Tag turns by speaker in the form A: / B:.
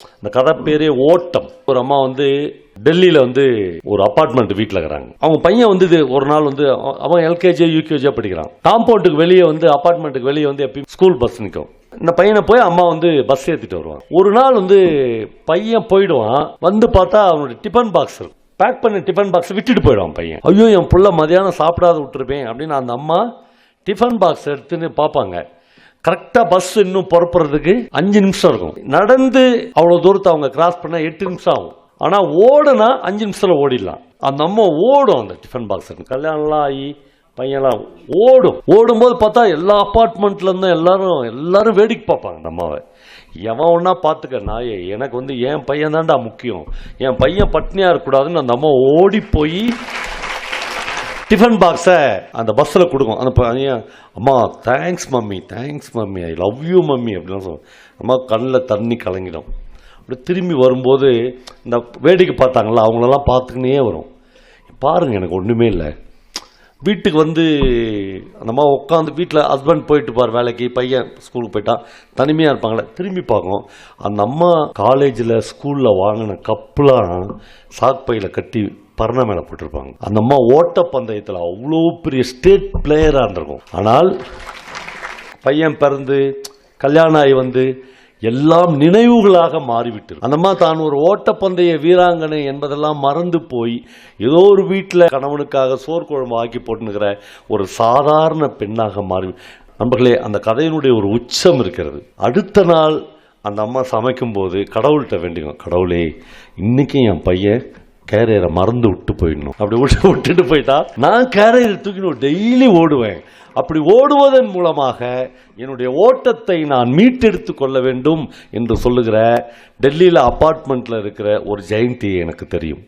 A: இந்த கதை பேரே ஓட்டம். ஒரு அம்மா டெல்லியில ஒரு அபார்ட்மெண்ட் வீட்டில் இருக்கிறாங்க. அவங்க பையன் ஒரு நாள் அவன் எல்கேஜி யூகேஜியா படிக்கிறான். காம்பவுண்டுக்கு வெளியே அபார்ட்மெண்ட்டுக்கு வெளியே எப்பயும் ஸ்கூல் பஸ் நிற்கும். இந்த பையனை போய் அம்மா பஸ் ஏற்றிட்டு வருவாங்க. ஒரு நாள் பையன் போயிடுவான். பார்த்தா அவனுடைய டிஃபன் பாக்ஸ் பேக் பண்ண டிஃபன் பாக்ஸ் விட்டுட்டு போயிடுவான் பையன். ஐயோ, என் புள்ள மதியானம் சாப்பிடாத விட்டுருப்பேன் அப்படின்னு அந்த அம்மா டிஃபன் பாக்ஸ் எடுத்துன்னு பார்ப்பாங்க. கரெக்டா பஸ் இன்னும் புறப்படுறதுக்கு 5 நிமிஷம் இருக்கும். நடந்து அவ்வளவு தூரத்தை அவங்க கிராஸ் பண்ண 8 நிமிஷம் ஆகும். ஆனா ஓடுனா 5 நிமிஷத்துல ஓடிடலாம். அந்த அம்மா ஓடும். அந்த டிஃபன் பாக்ஸ் கல்யாணம்லாம் ஆகி பையன்லாம் ஓடும்போது பார்த்தா எல்லா அப்பார்ட்மெண்ட்ல இருந்தும் எல்லாரும் வேடிக்கை பார்ப்பாங்க அந்த அம்மாவை. எவன் ஒன்னா பார்த்துக்க நாயே, எனக்கு என் பையன் தான்டா முக்கியம், என் பையன் பட்னியா இருக்கக்கூடாதுன்னு அந்த அம்மா ஓடி போய் டிஃபன் பாக்ஸை அந்த பஸ்ஸில் கொடுக்கும். அந்த பையன், அம்மா thanks mummy, I love you mummy அப்படிலாம் சொல்லுவோம். அம்மா கண்ணில் தண்ணி கலங்கிடும். அப்படி திரும்பி வரும்போது இந்த வேடிக்கை பார்த்தாங்களா அவங்களெல்லாம் பார்த்துக்கினே வரும். பாருங்க, எனக்கு ஒன்றுமே இல்லை. வீட்டுக்கு அந்த அம்மா உட்காந்து வீட்டில் ஹஸ்பண்ட் போயிட்டு பார் வேலைக்கு, பையன் ஸ்கூலுக்கு போயிட்டான், தனிமையாக இருப்பாங்களே. திரும்பி பார்க்கும், அந்த அம்மா காலேஜில் ஸ்கூலில் வாங்கின கப்புலாம் சாக் பையில் கட்டி பரண மேலே போட்டிருப்பாங்க. அந்த அம்மா ஓட்டப்பந்தயத்தில் அவ்வளோ பெரிய ஸ்டேட் பிளேயராக இருந்திருக்கும். ஆனால் பையன் பிறந்து கல்யாணம் ஆகி எல்லாம் நினைவுகளாக மாறிவிட்டு அந்த அம்மா தான் ஒரு ஓட்டப்பந்தய வீராங்கனை என்பதெல்லாம் மறந்து போய் ஏதோ ஒரு வீட்டில் கணவனுக்காக சோறு குழம்பு ஆக்கி போட்டுனுக்கிற ஒரு சாதாரண பெண்ணாக மாறி. நண்பர்களே, அந்த கதையினுடைய ஒரு உச்சம் இருக்கிறது. அடுத்த நாள் அந்த அம்மா சமைக்கும் போது கடவுள்கிட்ட வேண்டிக்கும், கடவுளே இன்னைக்கு என் பையன் கேரியரை மறந்து விட்டு போயிடணும். அப்படி விட்டுட்டு போயிட்டா நான் கேரியரை தூக்கின்னு டெய்லி ஓடுவேன். அப்படி ஓடுவதன் மூலமாக என்னுடைய ஓட்டத்தை நான் மீட்டெடுத்து கொள்ள வேண்டும் என்று சொல்லுகிற டெல்லியில் அபார்ட்மெண்ட்ல இருக்கிற ஒரு ஜெயந்தி எனக்கு தெரியும்.